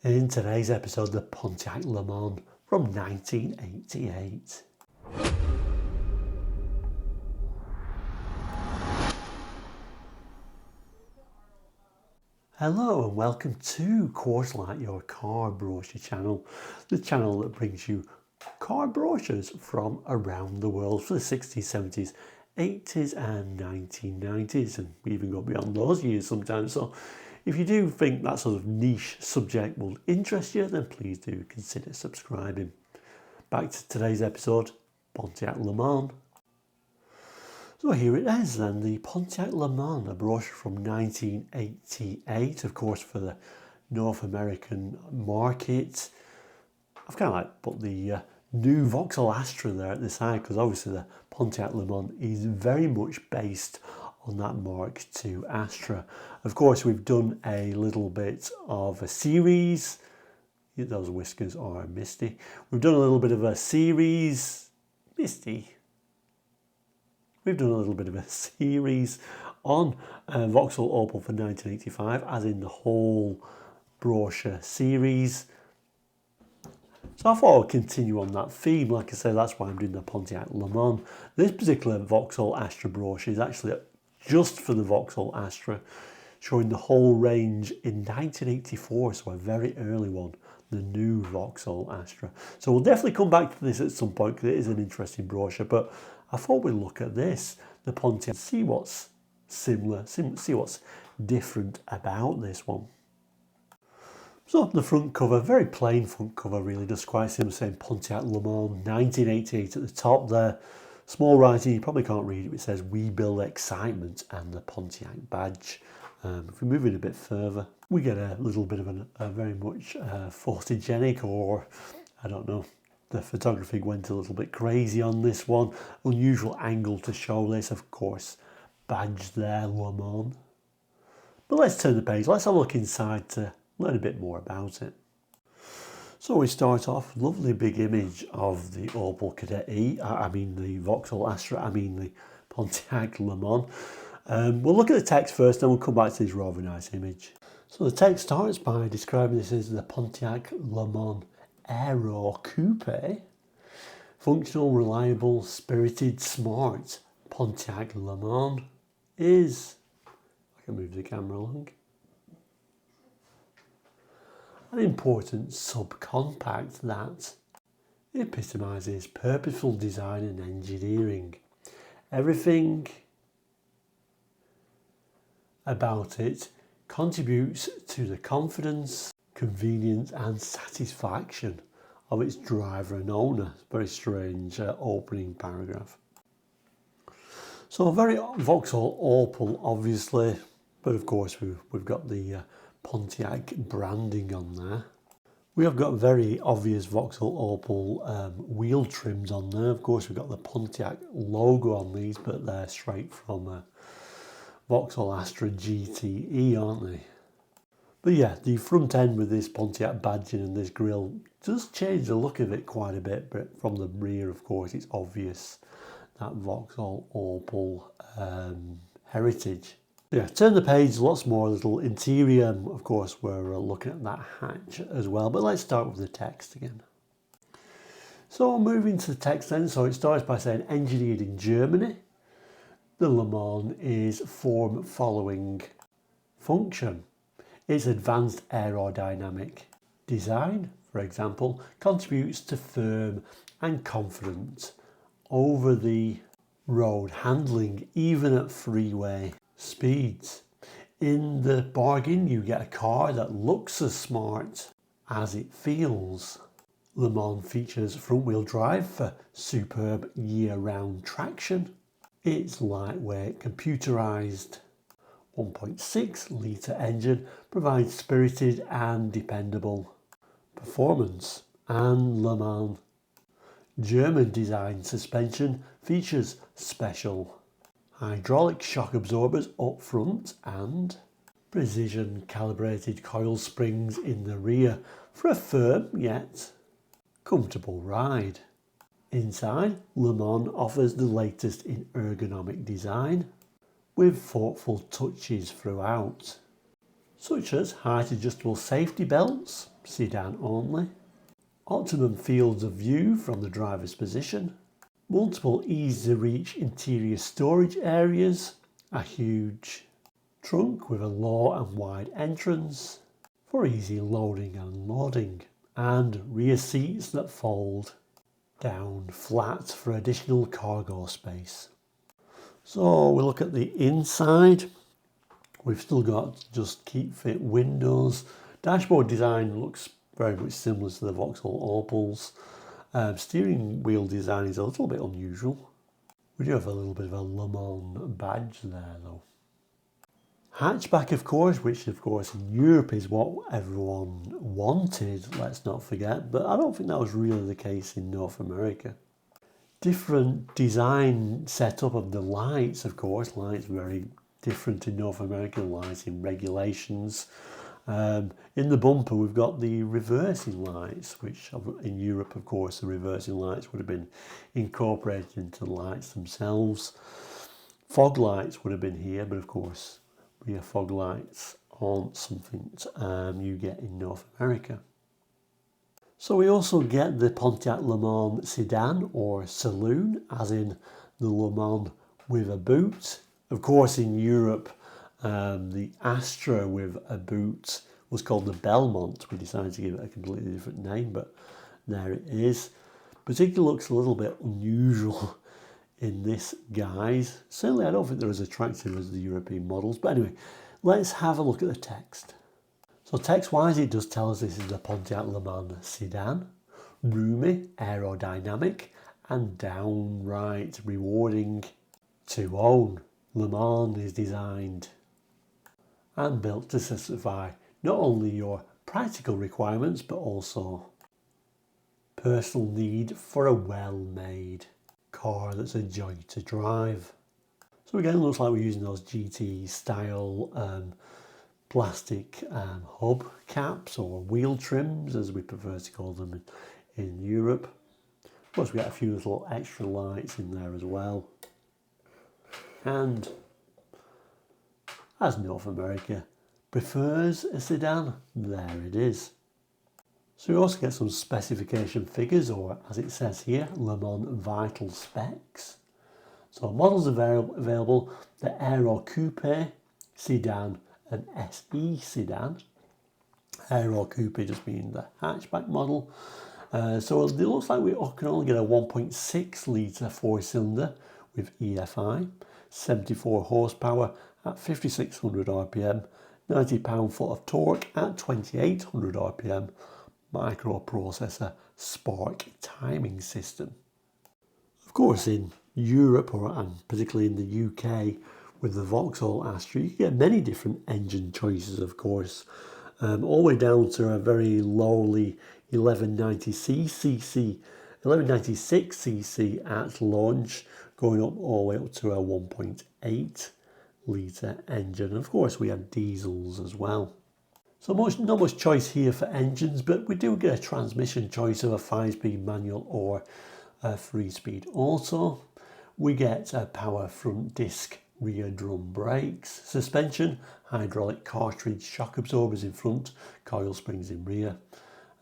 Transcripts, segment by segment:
In today's episode, the Pontiac LeMans from 1988. Hello and welcome to Quarterlight, your car brochure channel, the channel that brings you car brochures from around the world for the 60s, 70s, 80s and 1990s, and we even go beyond those years sometimes. So if you do think that sort of niche subject will interest you, then please do consider subscribing. Back to today's episode, Pontiac LeMans. So here it is then, the Pontiac LeMans, a brochure from 1988, of course for the North American market. I've kind of like put the new Vauxhall Astra there at the side because obviously the Pontiac LeMans is very much based on that Mark II Astra. Of course, we've done a little bit of a series. Those whiskers are misty. We've done a little bit of a series, misty. We've done a little bit of a series on Vauxhall Opel for 1985, as in the whole brochure series. So I thought I'd continue on that theme. Like I say, that's why I'm doing the Pontiac LeMans. This particular Vauxhall Astra brochure is actually just for the Vauxhall Astra, showing the whole range in 1984, so a very early one, the new Vauxhall Astra. So we'll definitely come back to this at some point because it is an interesting brochure, but I thought we'd look at this, the Pontiac, see what's similar, see what's different about this one. So the front cover, very plain front cover really, just quite simple, saying Pontiac LeMans 1988 at the top there. Small writing, you probably can't read it, but it says "We Build Excitement" and the Pontiac badge. If we move it a bit further, we get a little bit of a very much photogenic, or I don't know, the photography went a little bit crazy on this one. Unusual angle to show this, of course, badge there, LeMans. But let's turn the page, let's have a look inside to learn a bit more about it. So we start off, lovely big image of the Opel Kadett E, the Vauxhall Astra, the Pontiac LeMans. We'll look at the text first, then we'll come back to this rather nice image. So the text starts by describing this as the Pontiac LeMans Aero Coupe. Functional, reliable, spirited, smart. Pontiac LeMans is, I can move the camera along, an important subcompact that epitomises purposeful design and engineering. Everything about it contributes to the confidence, convenience and satisfaction of its driver and owner. Very strange opening paragraph. So a very Vauxhall Opel obviously, but of course we've got the Pontiac branding on there. We have got very obvious Vauxhall Opel wheel trims on there. Of course we've got the Pontiac logo on these, but they're straight from Vauxhall Astra GTE, aren't they? But yeah, the front end with this Pontiac badging and this grille does change the look of it quite a bit, but from the rear, of course, it's obvious that Vauxhall Opel heritage. Yeah, turn the page, lots more little interior. Of course, we're looking at that hatch as well, but let's start with the text again. So moving to the text then, so it starts by saying engineered in Germany. The LeMans is form following function. Its advanced aerodynamic design, for example, contributes to firm and confident over the road handling, even at freeway speeds. In the bargain, you get a car that looks as smart as it feels. LeMans features front-wheel drive for superb year-round traction. Its lightweight, computerized 1.6 litre engine provides spirited and dependable performance. And LeMans German design suspension features special hydraulic shock absorbers up front and precision calibrated coil springs in the rear for a firm yet comfortable ride. Inside, LeMans offers the latest in ergonomic design with thoughtful touches throughout, such as height adjustable safety belts, sedan only. Optimum fields of view from the driver's position. Multiple easy to reach interior storage areas. A huge trunk with a low and wide entrance for easy loading and unloading. And rear seats that fold down flat for additional cargo space. So we look at the inside. We've still got just keep fit windows. Dashboard design looks very much similar to the Vauxhall Opels. Steering wheel design is a little bit unusual. We do have a little bit of a Le Mans badge there though. Hatchback, of course, which of course in Europe is what everyone wanted, let's not forget, but I don't think that was really the case in North America. Different design setup of the lights, of course. Lights very different in North America, lights in regulations. In the bumper we've got the reversing lights, which in Europe of course the reversing lights would have been incorporated into the lights themselves. Fog lights would have been here, but of course rear fog lights aren't something you get in North America. So we also get the Pontiac LeMans sedan or saloon, as in the Le Mans with a boot. Of course in Europe the Astra with a boot was called the Belmont. We decided to give it a completely different name, but there it is. Particularly looks a little bit unusual in this guise. Certainly I don't think they're as attractive as the European models, but anyway, let's have a look at the text. So text wise it does tell us this is the Pontiac LeMans sedan, roomy, aerodynamic and downright rewarding to own. Le Mans is designed and built to satisfy not only your practical requirements but also personal need for a well-made car that's a joy to drive. So again, it looks like we're using those GT style plastic hub caps or wheel trims, as we prefer to call them in Europe. Of course, we got a few little extra lights in there as well. And as North America prefers a sedan, there it is. So we also get some specification figures, or as it says here, Le Mans vital specs. So models available, the Aero Coupe sedan and SE sedan. Aero Coupe just being the hatchback model. So it looks like we can only get a 1.6 litre 4-cylinder with EFI, 74 horsepower at 5600 RPM, 90 pound-foot of torque at 2800 RPM, microprocessor Spark timing system. Of course in Europe, and particularly in the UK with the Vauxhall Astra, you can get many different engine choices, of course, all the way down to a very lowly 1196cc at launch, going up all the way up to a 1.8 litre engine. And of course we have diesels as well. So not much choice here for engines, but we do get a transmission choice of a 5-speed manual or a 3-speed auto. We get a power front disc rear drum brakes, suspension, hydraulic cartridge shock absorbers in front, coil springs in rear.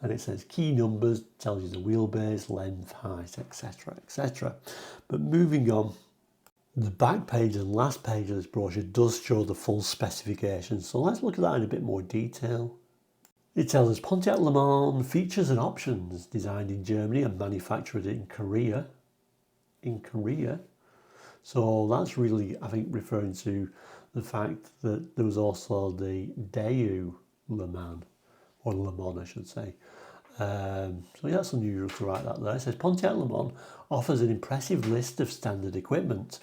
And it says key numbers, tells you the wheelbase, length, height, etc, etc. But moving on, the back page and last page of this brochure does show the full specifications, so let's look at that in a bit more detail. It tells us Pontiac LeMans features and options, designed in Germany and manufactured in Korea. So that's really, I think, referring to the fact that there was also the Daewoo Le Mans, or Le Mans I should say. So yeah, that's unusual to write that there. It says Pontiac LeMans offers an impressive list of standard equipment.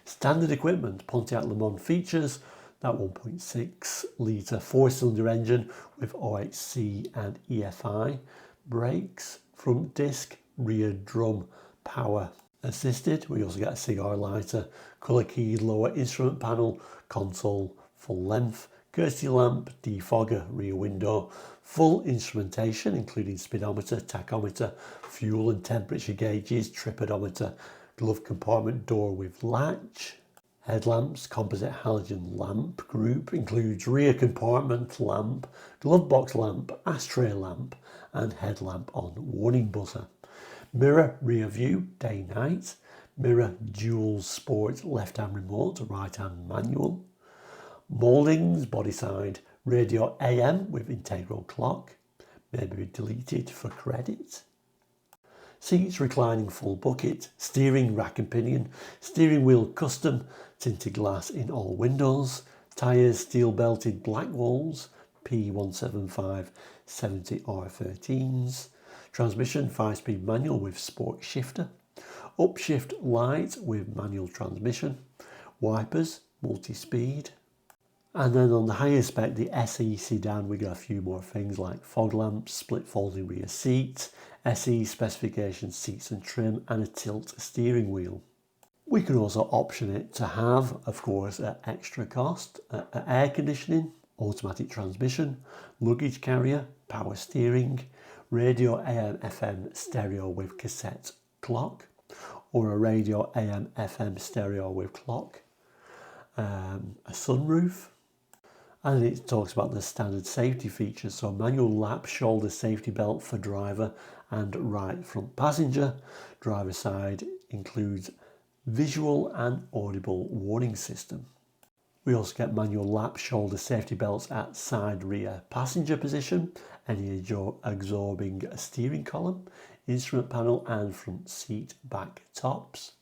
Standard equipment, Pontiac LeMans features that 1.6 litre 4-cylinder engine with OHC and EFI, brakes, front disc, rear drum, power assisted. We also get a cigar lighter, colour keyed lower instrument panel, console full length, courtesy lamp, defogger, rear window, full instrumentation including speedometer, tachometer, fuel and temperature gauges, trip odometer, glove compartment door with latch, Headlamps composite halogen lamp group includes rear compartment lamp, glove box lamp, ashtray lamp and headlamp on warning buzzer. Mirror rear view day night. Mirror dual sport left hand remote, right hand manual. Mouldings body side radio AM with integral clock, maybe deleted for credit. Seats reclining full bucket, steering rack and pinion, steering wheel custom, tinted glass in all windows, tyres steel belted black walls, P175 70R13s, transmission 5-speed manual with sport shifter, upshift light with manual transmission, wipers multi-speed. And then on the higher spec, the SE sedan, we got a few more things like fog lamps, split folding rear seat, SE specification seats and trim, and a tilt steering wheel. We can also option it to have, of course, at extra cost, air conditioning, automatic transmission, luggage carrier, power steering, radio AM FM stereo with cassette clock, or a radio AM FM stereo with clock, a sunroof. And it talks about the standard safety features, so manual lap shoulder safety belt for driver and right front passenger. Driver side includes visual and audible warning system. We also get manual lap shoulder safety belts at side rear passenger position, any absorbing steering column, instrument panel and front seat back tops,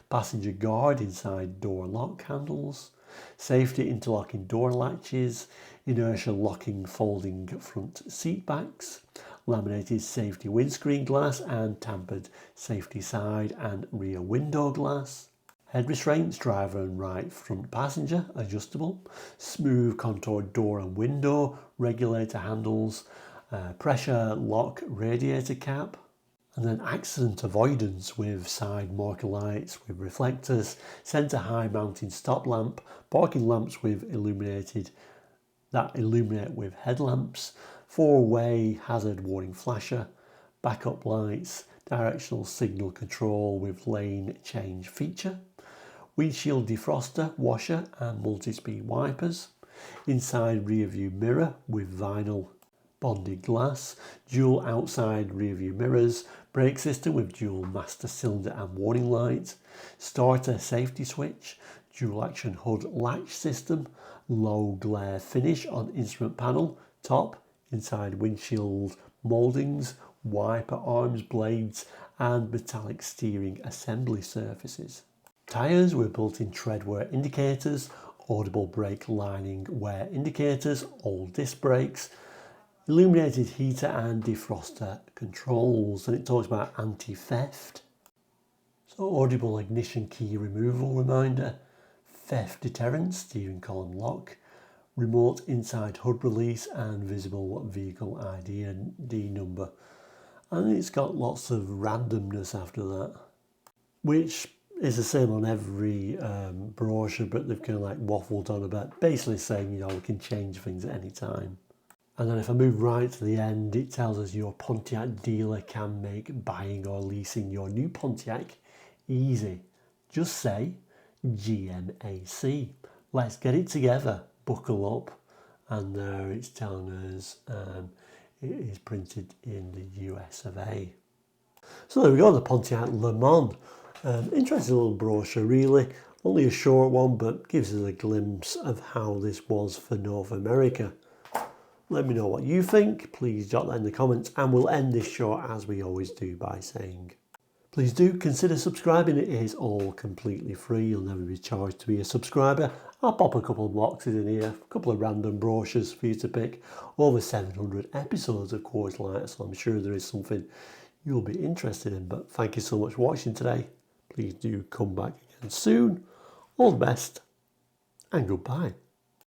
passenger guard inside door lock handles, safety interlocking door latches, inertia locking folding front seat backs, laminated safety windscreen glass and tampered safety side and rear window glass, head restraints driver and right front passenger adjustable, smooth contoured door and window regulator handles, pressure lock radiator cap, and then accident avoidance with side marker lights with reflectors, centre high mounting stop lamp, parking lamps with illuminate with headlamps, four-way hazard warning flasher, backup lights, directional signal control with lane change feature, windshield defroster, washer and multi-speed wipers, inside rear view mirror with vinyl bonded glass, dual outside rear view mirrors, brake system with dual master cylinder and warning light, starter safety switch, dual action hood latch system, low glare finish on instrument panel, top, inside windshield mouldings, wiper arms, blades and metallic steering assembly surfaces. Tyres with built-in tread wear indicators, audible brake lining wear indicators, all disc brakes, illuminated heater and defroster controls, and it talks about anti-theft. So audible ignition key removal reminder, theft deterrent, steering column lock, remote inside hood release and visible vehicle ID number. And it's got lots of randomness after that, which is the same on every brochure, but they've kind of like waffled on about basically saying, you know, we can change things at any time. And then if I move right to the end, it tells us your Pontiac dealer can make buying or leasing your new Pontiac easy. Just say GMAC. Let's get it together. Buckle up. And there it's telling us it is printed in the US of A. So there we go, the Pontiac LeMans. Interesting little brochure really. Only a short one, but gives us a glimpse of how this was for North America. Let me know what you think. Please jot that in the comments, and we'll end this short as we always do by saying, please do consider subscribing. It is all completely free. You'll never be charged to be a subscriber. I'll pop a couple of boxes in here, a couple of random brochures for you to pick. Over 700 episodes of Coors Light, so I'm sure there is something you'll be interested in. But thank you so much for watching today. Please do come back again soon. All the best and goodbye.